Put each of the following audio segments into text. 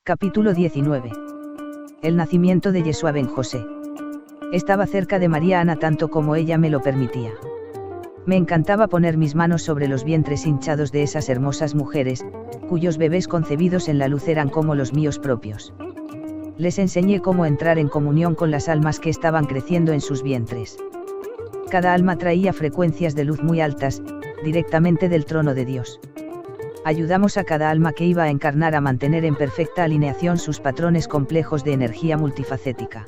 Capítulo 19. El nacimiento de Yeshua ben José. Estaba cerca de María Ana tanto como ella me lo permitía. Me encantaba poner mis manos sobre los vientres hinchados de esas hermosas mujeres, cuyos bebés concebidos en la luz eran como los míos propios. Les enseñé cómo entrar en comunión con las almas que estaban creciendo en sus vientres. Cada alma traía frecuencias de luz muy altas, directamente del trono de Dios. Ayudamos a cada alma que iba a encarnar a mantener en perfecta alineación sus patrones complejos de energía multifacética.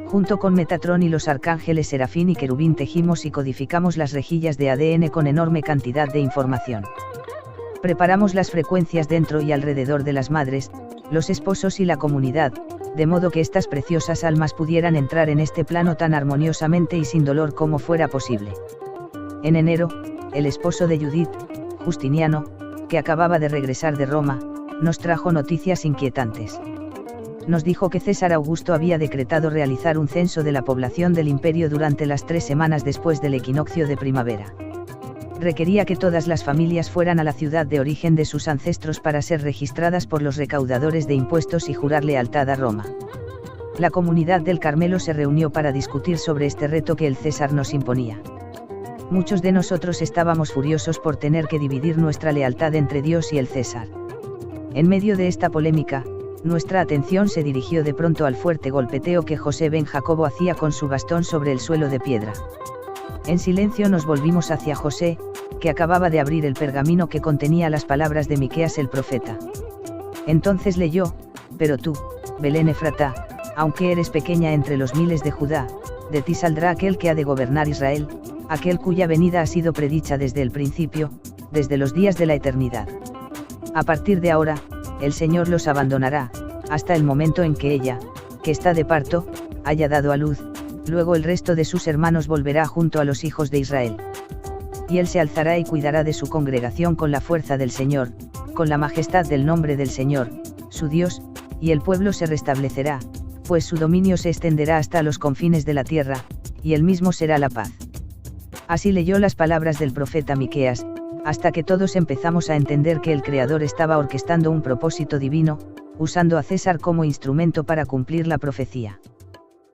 Junto con Metatrón y los arcángeles Serafín y Querubín tejimos y codificamos las rejillas de ADN con enorme cantidad de información. Preparamos las frecuencias dentro y alrededor de las madres, los esposos y la comunidad, de modo que estas preciosas almas pudieran entrar en este plano tan armoniosamente y sin dolor como fuera posible. En enero, el esposo de Judith, Justiniano, que acababa de regresar de Roma, nos trajo noticias inquietantes. Nos dijo que César Augusto había decretado realizar un censo de la población del imperio durante las 3 semanas después del equinoccio de primavera. Requería que todas las familias fueran a la ciudad de origen de sus ancestros para ser registradas por los recaudadores de impuestos y jurar lealtad a Roma. La comunidad del Carmelo se reunió para discutir sobre este reto que el César nos imponía. Muchos de nosotros estábamos furiosos por tener que dividir nuestra lealtad entre Dios y el César. En medio de esta polémica, nuestra atención se dirigió de pronto al fuerte golpeteo que José ben Jacobo hacía con su bastón sobre el suelo de piedra. En silencio nos volvimos hacia José, que acababa de abrir el pergamino que contenía las palabras de Miqueas el profeta. Entonces leyó: pero tú, Belén Efratá, aunque eres pequeña entre los miles de Judá, de ti saldrá aquel que ha de gobernar Israel, aquel cuya venida ha sido predicha desde el principio, desde los días de la eternidad. A partir de ahora, el Señor los abandonará, hasta el momento en que ella, que está de parto, haya dado a luz, luego el resto de sus hermanos volverá junto a los hijos de Israel. Y él se alzará y cuidará de su congregación con la fuerza del Señor, con la majestad del nombre del Señor, su Dios, y el pueblo se restablecerá, pues su dominio se extenderá hasta los confines de la tierra, y él mismo será la paz. Así leyó las palabras del profeta Miqueas, hasta que todos empezamos a entender que el Creador estaba orquestando un propósito divino, usando a César como instrumento para cumplir la profecía.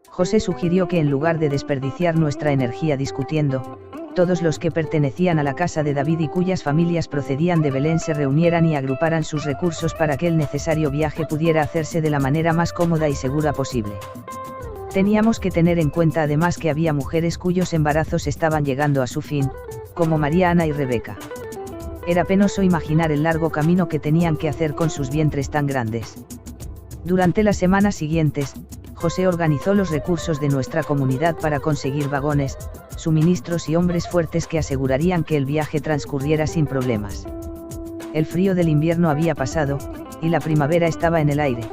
José sugirió que en lugar de desperdiciar nuestra energía discutiendo, todos los que pertenecían a la casa de David y cuyas familias procedían de Belén se reunieran y agruparan sus recursos para que el necesario viaje pudiera hacerse de la manera más cómoda y segura posible. Teníamos que tener en cuenta además que había mujeres cuyos embarazos estaban llegando a su fin, como María Ana y Rebeca. Era penoso imaginar el largo camino que tenían que hacer con sus vientres tan grandes. Durante las semanas siguientes, José organizó los recursos de nuestra comunidad para conseguir vagones, suministros y hombres fuertes que asegurarían que el viaje transcurriera sin problemas. El frío del invierno había pasado, y la primavera estaba en el aire.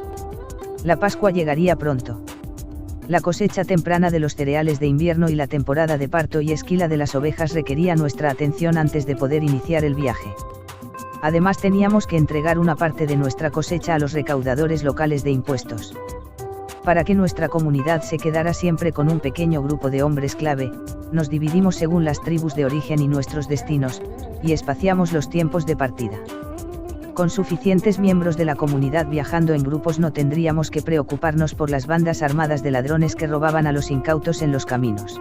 La Pascua llegaría pronto. La cosecha temprana de los cereales de invierno y la temporada de parto y esquila de las ovejas requería nuestra atención antes de poder iniciar el viaje. Además teníamos que entregar una parte de nuestra cosecha a los recaudadores locales de impuestos. Para que nuestra comunidad se quedara siempre con un pequeño grupo de hombres clave, nos dividimos según las tribus de origen y nuestros destinos, y espaciamos los tiempos de partida. Con suficientes miembros de la comunidad viajando en grupos no tendríamos que preocuparnos por las bandas armadas de ladrones que robaban a los incautos en los caminos.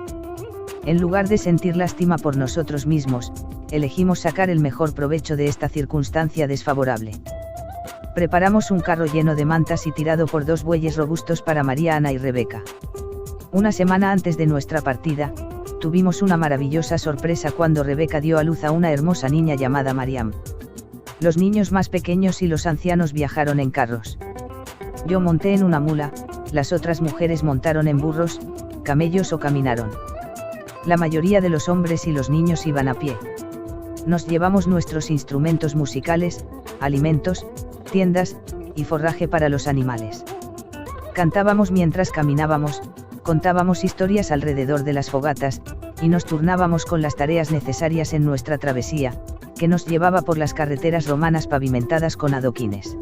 En lugar de sentir lástima por nosotros mismos, elegimos sacar el mejor provecho de esta circunstancia desfavorable. Preparamos un carro lleno de mantas y tirado por 2 bueyes robustos para María Ana y Rebeca. Una semana antes de nuestra partida, tuvimos una maravillosa sorpresa cuando Rebeca dio a luz a una hermosa niña llamada Mariam. Los niños más pequeños y los ancianos viajaron en carros. Yo monté en una mula, las otras mujeres montaron en burros, camellos o caminaron. La mayoría de los hombres y los niños iban a pie. Nos llevamos nuestros instrumentos musicales, alimentos, tiendas, y forraje para los animales. Cantábamos mientras caminábamos, contábamos historias alrededor de las fogatas, y nos turnábamos con las tareas necesarias en nuestra travesía, que nos llevaba por las carreteras romanas pavimentadas con adoquines.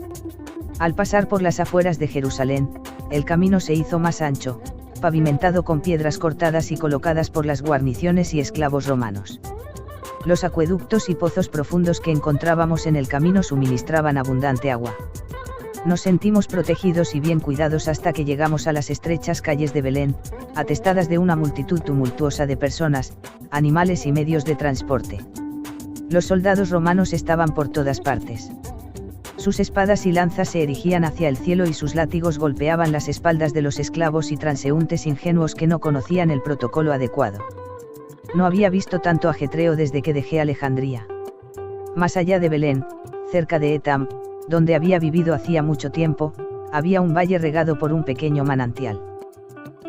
Al pasar por las afueras de Jerusalén, el camino se hizo más ancho, pavimentado con piedras cortadas y colocadas por las guarniciones y esclavos romanos. Los acueductos y pozos profundos que encontrábamos en el camino suministraban abundante agua. Nos sentimos protegidos y bien cuidados hasta que llegamos a las estrechas calles de Belén, atestadas de una multitud tumultuosa de personas, animales y medios de transporte. Los soldados romanos estaban por todas partes. Sus espadas y lanzas se erigían hacia el cielo y sus látigos golpeaban las espaldas de los esclavos y transeúntes ingenuos que no conocían el protocolo adecuado. No había visto tanto ajetreo desde que dejé Alejandría. Más allá de Belén, cerca de Etam, donde había vivido hacía mucho tiempo, había un valle regado por un pequeño manantial.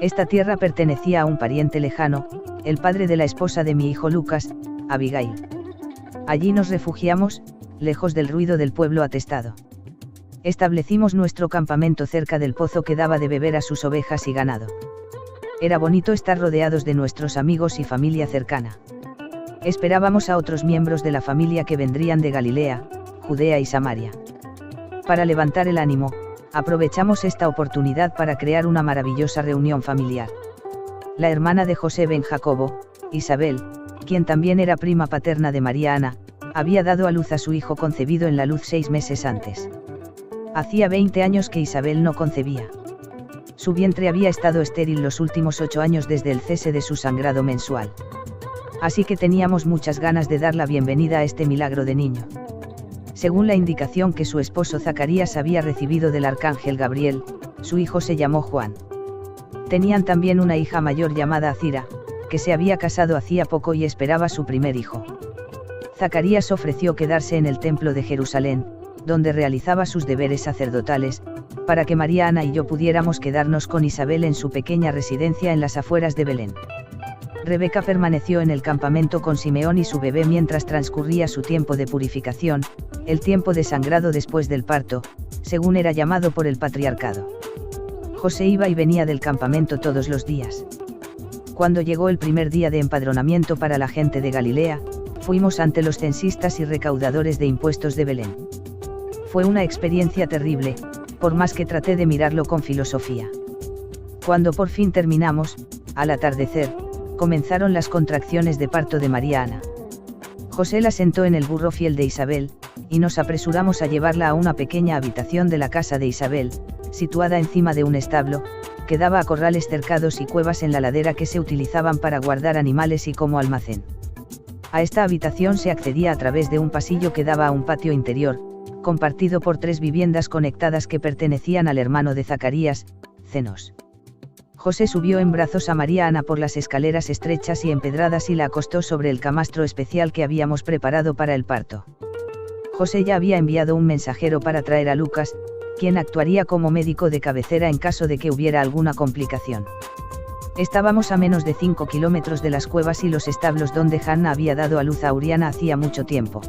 Esta tierra pertenecía a un pariente lejano, el padre de la esposa de mi hijo Lucas, Abigail. Allí nos refugiamos, lejos del ruido del pueblo atestado. Establecimos nuestro campamento cerca del pozo que daba de beber a sus ovejas y ganado. Era bonito estar rodeados de nuestros amigos y familia cercana. Esperábamos a otros miembros de la familia que vendrían de Galilea, Judea y Samaria. Para levantar el ánimo, aprovechamos esta oportunidad para crear una maravillosa reunión familiar. La hermana de José ben Jacobo, Isabel, quien también era prima paterna de María Ana, había dado a luz a su hijo concebido en la luz 6 meses antes. Hacía 20 años que Isabel no concebía. Su vientre había estado estéril los últimos 8 años desde el cese de su sangrado mensual. Así que teníamos muchas ganas de dar la bienvenida a este milagro de niño. Según la indicación que su esposo Zacarías había recibido del arcángel Gabriel, su hijo se llamó Juan. Tenían también una hija mayor llamada Acira, que se había casado hacía poco y esperaba su primer hijo. Zacarías ofreció quedarse en el templo de Jerusalén, donde realizaba sus deberes sacerdotales, para que María Ana y yo pudiéramos quedarnos con Isabel en su pequeña residencia en las afueras de Belén. Rebeca permaneció en el campamento con Simeón y su bebé mientras transcurría su tiempo de purificación, el tiempo de sangrado después del parto, según era llamado por el patriarcado. José iba y venía del campamento todos los días. Cuando llegó el primer día de empadronamiento para la gente de Galilea, fuimos ante los censistas y recaudadores de impuestos de Belén. Fue una experiencia terrible, por más que traté de mirarlo con filosofía. Cuando por fin terminamos, al atardecer, comenzaron las contracciones de parto de María Ana. José la sentó en el burro fiel de Isabel, y nos apresuramos a llevarla a una pequeña habitación de la casa de Isabel, situada encima de un establo, que daba a corrales cercados y cuevas en la ladera que se utilizaban para guardar animales y como almacén. A esta habitación se accedía a través de un pasillo que daba a un patio interior, compartido por 3 viviendas conectadas que pertenecían al hermano de Zacarías, Zenos. José subió en brazos a María Ana por las escaleras estrechas y empedradas y la acostó sobre el camastro especial que habíamos preparado para el parto. José ya había enviado un mensajero para traer a Lucas, quien actuaría como médico de cabecera en caso de que hubiera alguna complicación. Estábamos a menos de 5 kilómetros de las cuevas y los establos donde Hannah había dado a luz a Uriana hacía mucho tiempo.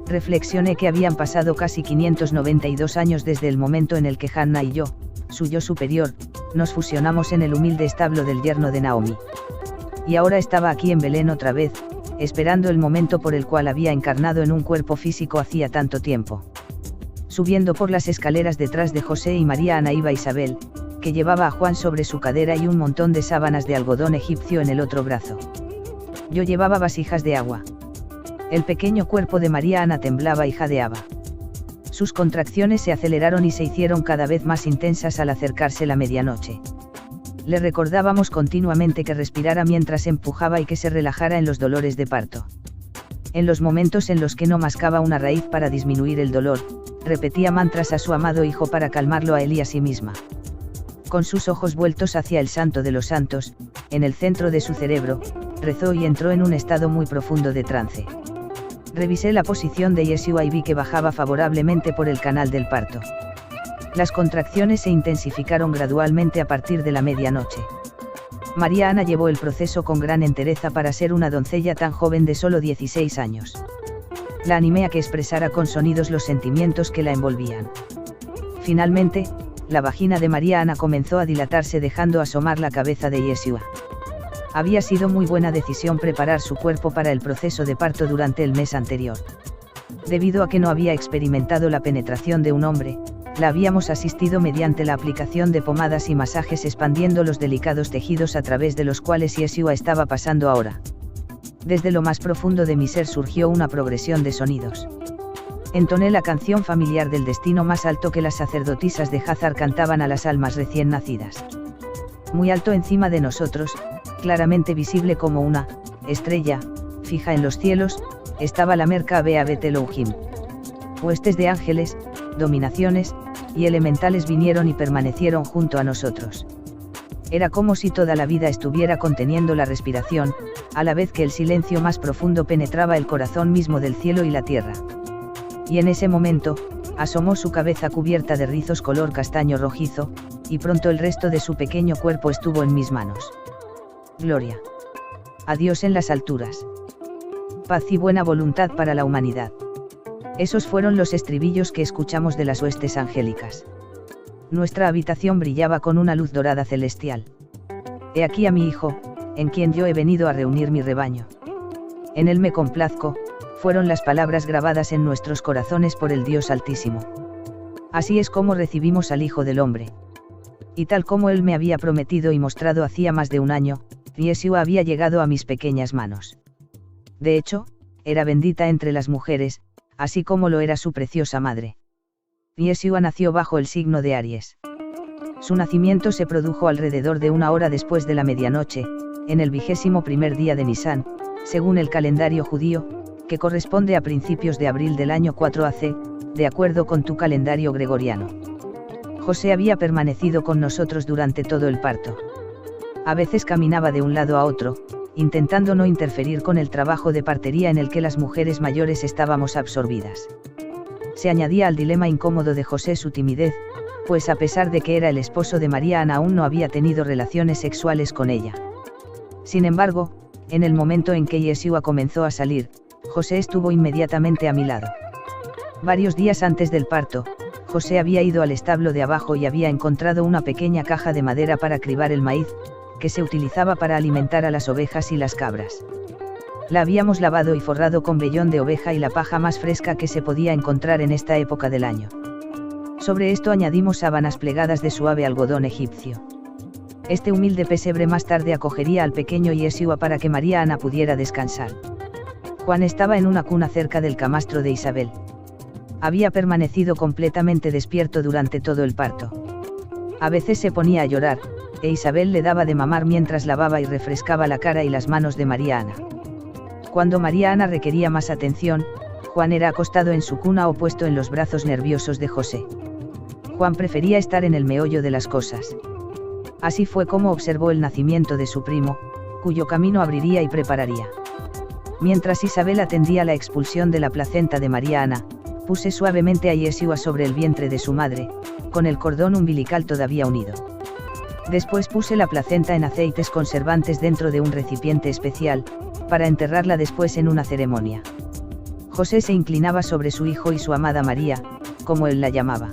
Reflexioné que habían pasado casi 592 años desde el momento en el que Hannah y yo, su yo superior, nos fusionamos en el humilde establo del yerno de Naomi. Y ahora estaba aquí en Belén otra vez, esperando el momento por el cual había encarnado en un cuerpo físico hacía tanto tiempo. Subiendo por las escaleras detrás de José y María Ana iba Isabel, que llevaba a Juan sobre su cadera y un montón de sábanas de algodón egipcio en el otro brazo. Yo llevaba vasijas de agua. El pequeño cuerpo de María Ana temblaba y jadeaba. Sus contracciones se aceleraron y se hicieron cada vez más intensas al acercarse la medianoche. Le recordábamos continuamente que respirara mientras empujaba y que se relajara en los dolores de parto. En los momentos en los que no mascaba una raíz para disminuir el dolor, repetía mantras a su amado hijo para calmarlo a él y a sí misma. Con sus ojos vueltos hacia el Santo de los Santos, en el centro de su cerebro, rezó y entró en un estado muy profundo de trance. Revisé la posición de Yeshua y vi que bajaba favorablemente por el canal del parto. Las contracciones se intensificaron gradualmente a partir de la medianoche. María Ana llevó el proceso con gran entereza para ser una doncella tan joven de solo 16 años. La animé a que expresara con sonidos los sentimientos que la envolvían. Finalmente, la vagina de María Ana comenzó a dilatarse dejando asomar la cabeza de Yeshua. Había sido muy buena decisión preparar su cuerpo para el proceso de parto durante el mes anterior. Debido a que no había experimentado la penetración de un hombre, la habíamos asistido mediante la aplicación de pomadas y masajes expandiendo los delicados tejidos a través de los cuales Yeshua estaba pasando ahora. Desde lo más profundo de mi ser surgió una progresión de sonidos. Entoné la canción familiar del destino más alto que las sacerdotisas de Hazar cantaban a las almas recién nacidas. Muy alto encima de nosotros, claramente visible como una estrella fija en los cielos, estaba la Merca Beavet Elohim. Huestes de ángeles, dominaciones y elementales vinieron y permanecieron junto a nosotros. Era como si toda la vida estuviera conteniendo la respiración, a la vez que el silencio más profundo penetraba el corazón mismo del cielo y la tierra. Y en ese momento, asomó su cabeza cubierta de rizos color castaño rojizo, y pronto el resto de su pequeño cuerpo estuvo en mis manos. Gloria a Dios en las alturas. Paz y buena voluntad para la humanidad. Esos fueron los estribillos que escuchamos de las huestes angélicas. Nuestra habitación brillaba con una luz dorada celestial. He aquí a mi hijo, en quien yo he venido a reunir mi rebaño. En él me complazco, fueron las palabras grabadas en nuestros corazones por el Dios Altísimo. Así es como recibimos al Hijo del Hombre. Y tal como él me había prometido y mostrado hacía más de un año, Yeshua había llegado a mis pequeñas manos. De hecho, era bendita entre las mujeres, así como lo era su preciosa madre. Yeshua nació bajo el signo de Aries. Su nacimiento se produjo alrededor de 1 hora después de la medianoche, en el 21º día de Nisán, según el calendario judío, que corresponde a principios de abril del año 4 AC, de acuerdo con tu calendario gregoriano. José había permanecido con nosotros durante todo el parto. A veces caminaba de un lado a otro, intentando no interferir con el trabajo de partería en el que las mujeres mayores estábamos absorbidas. Se añadía al dilema incómodo de José su timidez, pues a pesar de que era el esposo de María Ana aún no había tenido relaciones sexuales con ella. Sin embargo, en el momento en que Yeshua comenzó a salir, José estuvo inmediatamente a mi lado. Varios días antes del parto, José había ido al establo de abajo y había encontrado una pequeña caja de madera para cribar el maíz, que se utilizaba para alimentar a las ovejas y las cabras. La habíamos lavado y forrado con vellón de oveja y la paja más fresca que se podía encontrar en esta época del año. Sobre esto añadimos sábanas plegadas de suave algodón egipcio. Este humilde pesebre más tarde acogería al pequeño Yeshua para que María Ana pudiera descansar. Juan estaba en una cuna cerca del camastro de Isabel. Había permanecido completamente despierto durante todo el parto. A veces se ponía a llorar, e Isabel le daba de mamar mientras lavaba y refrescaba la cara y las manos de María Ana. Cuando María Ana requería más atención, Juan era acostado en su cuna o puesto en los brazos nerviosos de José. Juan prefería estar en el meollo de las cosas. Así fue como observó el nacimiento de su primo, cuyo camino abriría y prepararía. Mientras Isabel atendía la expulsión de la placenta de María Ana, puse suavemente a Yeshua sobre el vientre de su madre, con el cordón umbilical todavía unido. Después puse la placenta en aceites conservantes dentro de un recipiente especial, para enterrarla después en una ceremonia. José se inclinaba sobre su hijo y su amada María, como él la llamaba.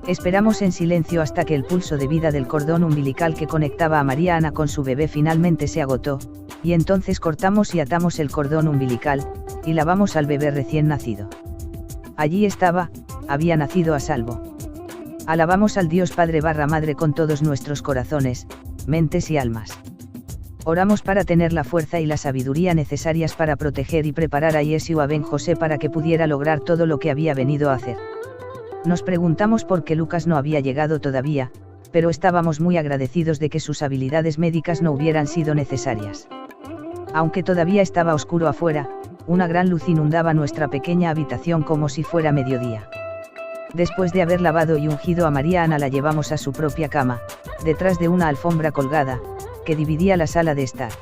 Esperamos en silencio hasta que el pulso de vida del cordón umbilical que conectaba a María Ana con su bebé finalmente se agotó, y entonces cortamos y atamos el cordón umbilical, y lavamos al bebé recién nacido. Allí estaba, había nacido a salvo. Alabamos al Dios Padre / Madre con todos nuestros corazones, mentes y almas. Oramos para tener la fuerza y la sabiduría necesarias para proteger y preparar a Yeshua ben José para que pudiera lograr todo lo que había venido a hacer. Nos preguntamos por qué Lucas no había llegado todavía, pero estábamos muy agradecidos de que sus habilidades médicas no hubieran sido necesarias. Aunque todavía estaba oscuro afuera, una gran luz inundaba nuestra pequeña habitación como si fuera mediodía. Después de haber lavado y ungido a María Ana la llevamos a su propia cama, detrás de una alfombra colgada, que dividía la sala de estar.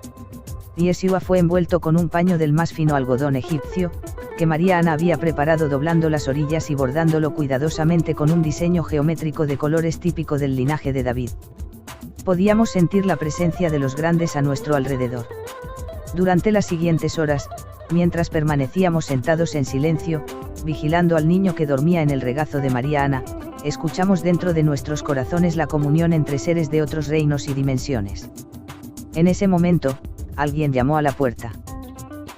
Yeshua fue envuelto con un paño del más fino algodón egipcio, que María Ana había preparado doblando las orillas y bordándolo cuidadosamente con un diseño geométrico de colores típico del linaje de David. Podíamos sentir la presencia de los grandes a nuestro alrededor. Durante las siguientes horas, mientras permanecíamos sentados en silencio, vigilando al niño que dormía en el regazo de María Ana, escuchamos dentro de nuestros corazones la comunión entre seres de otros reinos y dimensiones. En ese momento, alguien llamó a la puerta.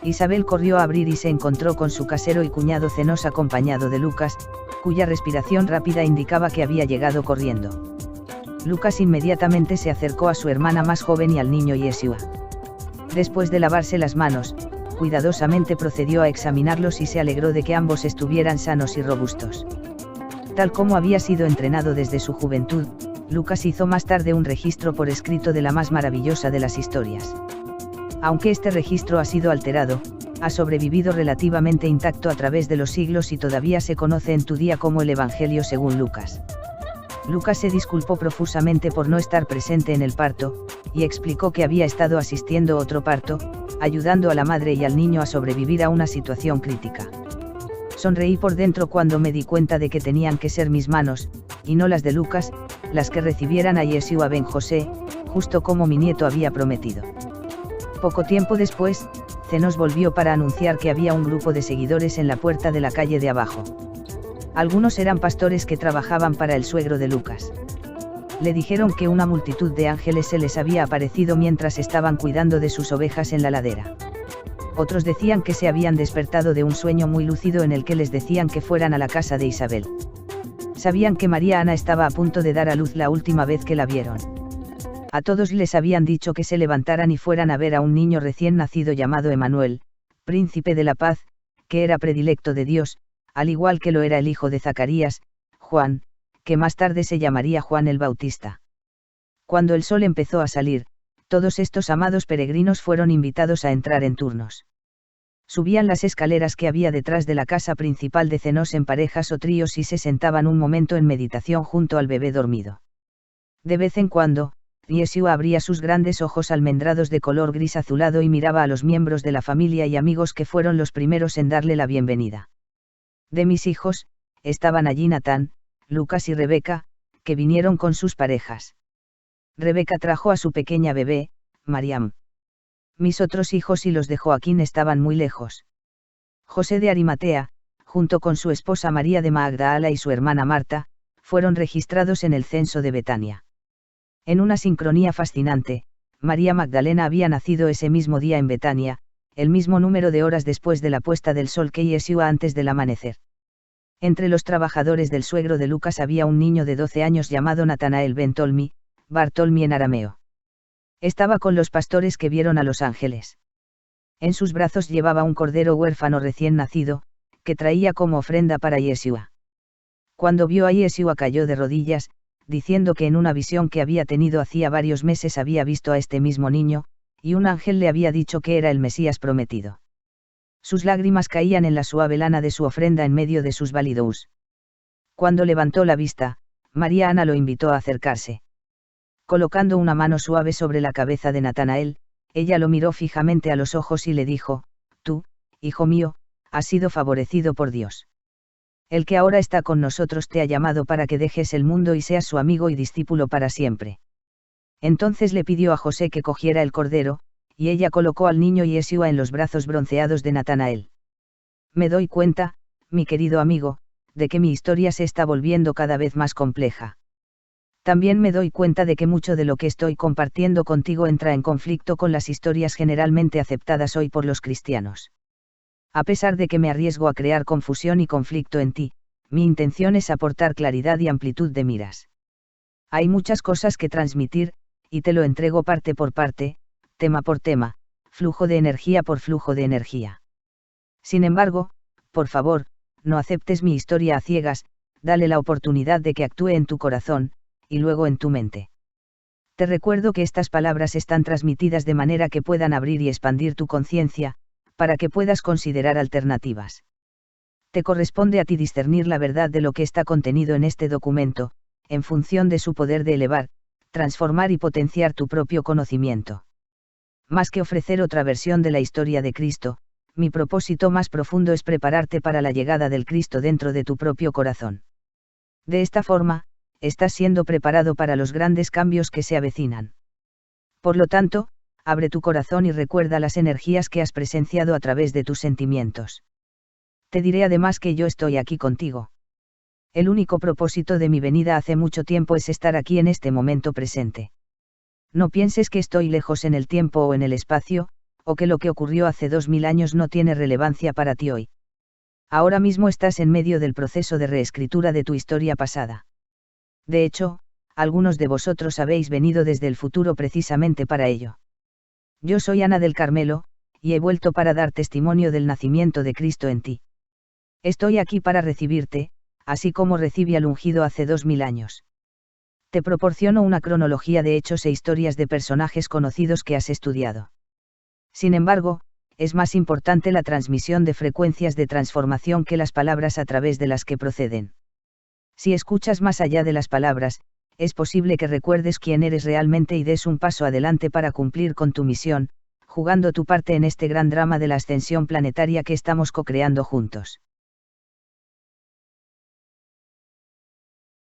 Isabel corrió a abrir y se encontró con su casero y cuñado Zenos acompañado de Lucas, cuya respiración rápida indicaba que había llegado corriendo. Lucas inmediatamente se acercó a su hermana más joven y al niño Yeshua. Después de lavarse las manos, cuidadosamente procedió a examinarlos y se alegró de que ambos estuvieran sanos y robustos. Tal como había sido entrenado desde su juventud, Lucas hizo más tarde un registro por escrito de la más maravillosa de las historias. Aunque este registro ha sido alterado, ha sobrevivido relativamente intacto a través de los siglos y todavía se conoce en tu día como el Evangelio según Lucas. Lucas se disculpó profusamente por no estar presente en el parto, y explicó que había estado asistiendo a otro parto, ayudando a la madre y al niño a sobrevivir a una situación crítica. Sonreí por dentro cuando me di cuenta de que tenían que ser mis manos, y no las de Lucas, las que recibieran a Yeshua ben José, justo como mi nieto había prometido. Poco tiempo después, Zenos volvió para anunciar que había un grupo de seguidores en la puerta de la calle de abajo. Algunos eran pastores que trabajaban para el suegro de Lucas. Le dijeron que una multitud de ángeles se les había aparecido mientras estaban cuidando de sus ovejas en la ladera. Otros decían que se habían despertado de un sueño muy lúcido en el que les decían que fueran a la casa de Isabel. Sabían que María Ana estaba a punto de dar a luz la última vez que la vieron. A todos les habían dicho que se levantaran y fueran a ver a un niño recién nacido llamado Emanuel, príncipe de la paz, que era predilecto de Dios, al igual que lo era el hijo de Zacarías, Juan, que más tarde se llamaría Juan el Bautista. Cuando el sol empezó a salir, todos estos amados peregrinos fueron invitados a entrar en turnos. Subían las escaleras que había detrás de la casa principal de Zenos en parejas o tríos y se sentaban un momento en meditación junto al bebé dormido. De vez en cuando, Yeshua abría sus grandes ojos almendrados de color gris azulado y miraba a los miembros de la familia y amigos que fueron los primeros en darle la bienvenida. De mis hijos, estaban allí Natán, Lucas y Rebeca, que vinieron con sus parejas. Rebeca trajo a su pequeña bebé, Mariam. Mis otros hijos y los de Joaquín estaban muy lejos. José de Arimatea, junto con su esposa María de Magdala y su hermana Marta, fueron registrados en el censo de Betania. En una sincronía fascinante, María Magdalena había nacido ese mismo día en Betania, el mismo número de horas después de la puesta del sol que Yeshua antes del amanecer. Entre los trabajadores del suegro de Lucas había un niño de 12 años llamado Natanael ben Tolmi, Bartolmi en arameo. Estaba con los pastores que vieron a los ángeles. En sus brazos llevaba un cordero huérfano recién nacido, que traía como ofrenda para Yeshua. Cuando vio a Yeshua cayó de rodillas, diciendo que en una visión que había tenido hacía varios meses había visto a este mismo niño, y un ángel le había dicho que era el Mesías prometido. Sus lágrimas caían en la suave lana de su ofrenda en medio de sus balidous. Cuando levantó la vista, María Ana lo invitó a acercarse. Colocando una mano suave sobre la cabeza de Natanael, ella lo miró fijamente a los ojos y le dijo: «Tú, hijo mío, has sido favorecido por Dios. El que ahora está con nosotros te ha llamado para que dejes el mundo y seas su amigo y discípulo para siempre». Entonces le pidió a José que cogiera el cordero, y ella colocó al niño Yeshua en los brazos bronceados de Natanael. Me doy cuenta, mi querido amigo, de que mi historia se está volviendo cada vez más compleja. También me doy cuenta de que mucho de lo que estoy compartiendo contigo entra en conflicto con las historias generalmente aceptadas hoy por los cristianos. A pesar de que me arriesgo a crear confusión y conflicto en ti, mi intención es aportar claridad y amplitud de miras. Hay muchas cosas que transmitir, y te lo entrego parte por parte, tema por tema, flujo de energía por flujo de energía. Sin embargo, por favor, no aceptes mi historia a ciegas, dale la oportunidad de que actúe en tu corazón, y luego en tu mente. Te recuerdo que estas palabras están transmitidas de manera que puedan abrir y expandir tu conciencia, para que puedas considerar alternativas. Te corresponde a ti discernir la verdad de lo que está contenido en este documento, en función de su poder de elevar, transformar y potenciar tu propio conocimiento. Más que ofrecer otra versión de la historia de Cristo, mi propósito más profundo es prepararte para la llegada del Cristo dentro de tu propio corazón. De esta forma, estás siendo preparado para los grandes cambios que se avecinan. Por lo tanto, abre tu corazón y recuerda las energías que has presenciado a través de tus sentimientos. Te diré además que yo estoy aquí contigo. El único propósito de mi venida hace mucho tiempo es estar aquí en este momento presente. No pienses que estoy lejos en el tiempo o en el espacio, o que lo que ocurrió hace 2000 años no tiene relevancia para ti hoy. Ahora mismo estás en medio del proceso de reescritura de tu historia pasada. De hecho, algunos de vosotros habéis venido desde el futuro precisamente para ello. Yo soy Ana del Carmelo, y he vuelto para dar testimonio del nacimiento de Cristo en ti. Estoy aquí para recibirte, así como recibí al ungido hace 2000 años. Te proporciono una cronología de hechos e historias de personajes conocidos que has estudiado. Sin embargo, es más importante la transmisión de frecuencias de transformación que las palabras a través de las que proceden. Si escuchas más allá de las palabras, es posible que recuerdes quién eres realmente y des un paso adelante para cumplir con tu misión, jugando tu parte en este gran drama de la ascensión planetaria que estamos co-creando juntos.